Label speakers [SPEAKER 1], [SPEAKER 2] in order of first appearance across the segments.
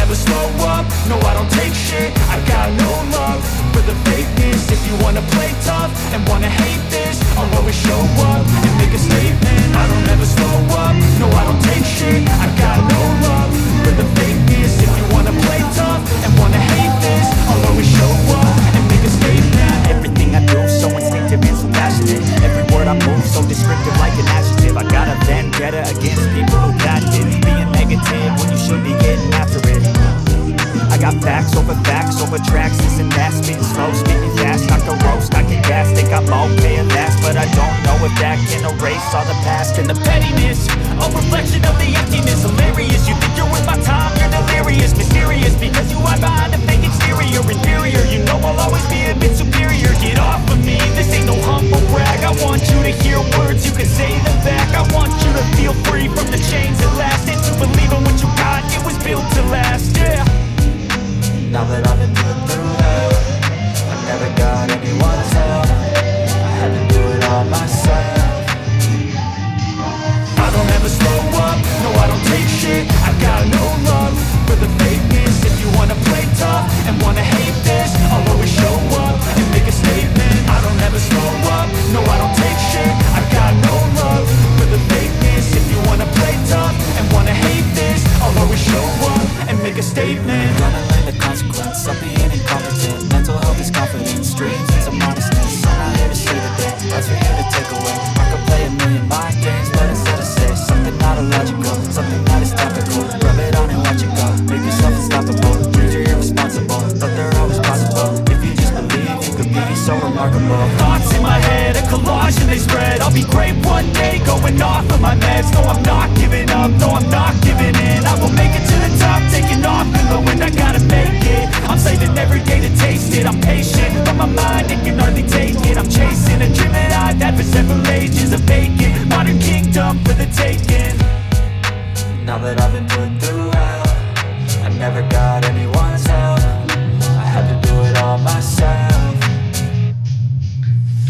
[SPEAKER 1] never slow up, no I don't take shit. I got no love for the fakeness. If you wanna play tough and wanna hate this, I'll always show up and make a statement. I don't ever slow up, no I don't take shit. I got no love for the fakeness. If you wanna play tough and wanna hate this, I'll always show up and make a statement.
[SPEAKER 2] Everything I do, so instinctive and so passionate. Every word I move, so descriptive like an adjective. I got a vendetta against people who got it, being negative when you should be getting after it. I got facts over tracks, this and that. Spitting slow, spitting fast, knock the roast, I can gas. Think I'm okay and last, but I don't know if that can erase all the past. And the pettiness, a reflection of the emptiness. Hilarious, you think you're worth my time, you're delirious. Mysterious, because you hide behind a fake exterior. Inferior, you know I'll always be a bit superior. Get off of me, this ain't no humble brag. I want you to hear words, you can say them back. I want you to feel free from the chains at last, and to believe in what you got, it was built to last, yeah.
[SPEAKER 3] Now that I've been put through hell, I never got anyone's help. I had to do it all myself.
[SPEAKER 1] I don't ever slow up, no I don't take shit. I got no love for the fakeness. If you wanna play tough and wanna hate this, I'll always show up and make a statement. I don't ever slow up, no I don't take shit. I got no love for the fakeness. If you wanna play tough and wanna hate this, I'll always show up and make a statement.
[SPEAKER 3] Gonna learn the consequence of being incompetent. Mental health is confidence, dreams and some honestness. I'm not here to save the day, that's for you to take away. I could play a million mind games, but instead I say something not illogical, something that is topical. Rub it on and watch it go, make yourself unstoppable. Dreams are irresponsible, but they're always possible. If you just believe, you could be so remarkable.
[SPEAKER 1] Thoughts in my head, a collage and they spread. I'll be great one day, going off of my meds. No I'm not giving up, no I'm not giving in. I will make it to the top, taking off in the wind. I gotta make it, I'm saving every day to taste it. I'm patient, but my mind, it can hardly take it. I'm chasing a dream that I've had for several ages. A vacant, modern kingdom for the taking.
[SPEAKER 3] Now that I've been put through hell, I never got anyone's help. I had to do it all myself.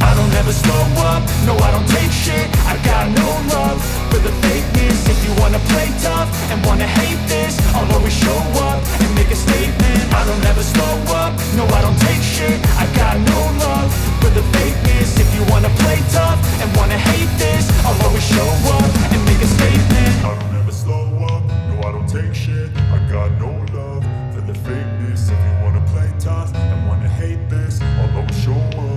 [SPEAKER 1] I don't ever slow up, no I don't take shit. I got no love for the fakeness. If you wanna play tough and wanna hate this, I'll always show up and make a statement. I don't ever slow up, no I don't take shit. I got no love for the fakeness. If you wanna play tough and wanna hate this, I'll always show up and make a statement.
[SPEAKER 4] I don't ever slow up, no I don't take shit. I got no love for the fakeness. If you wanna play tough and wanna hate this, I'll always show up.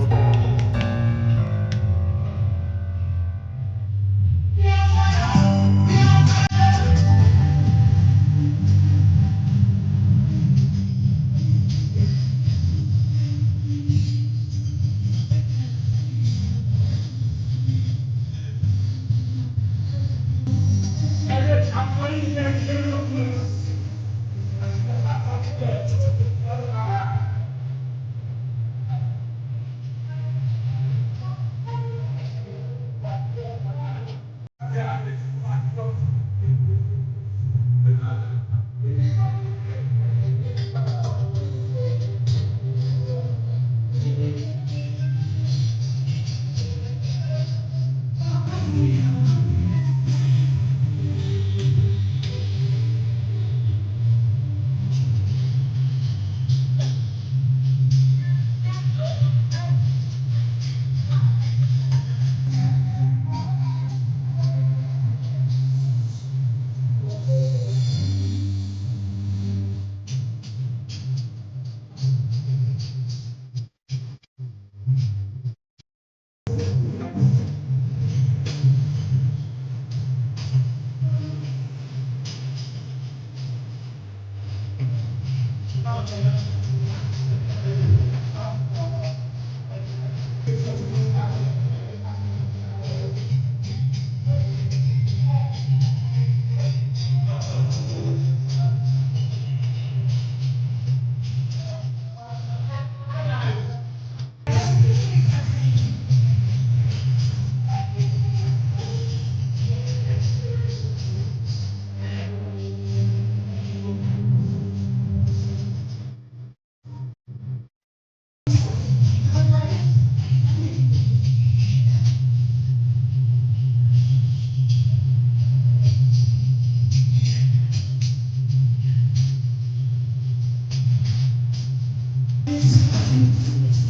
[SPEAKER 5] It's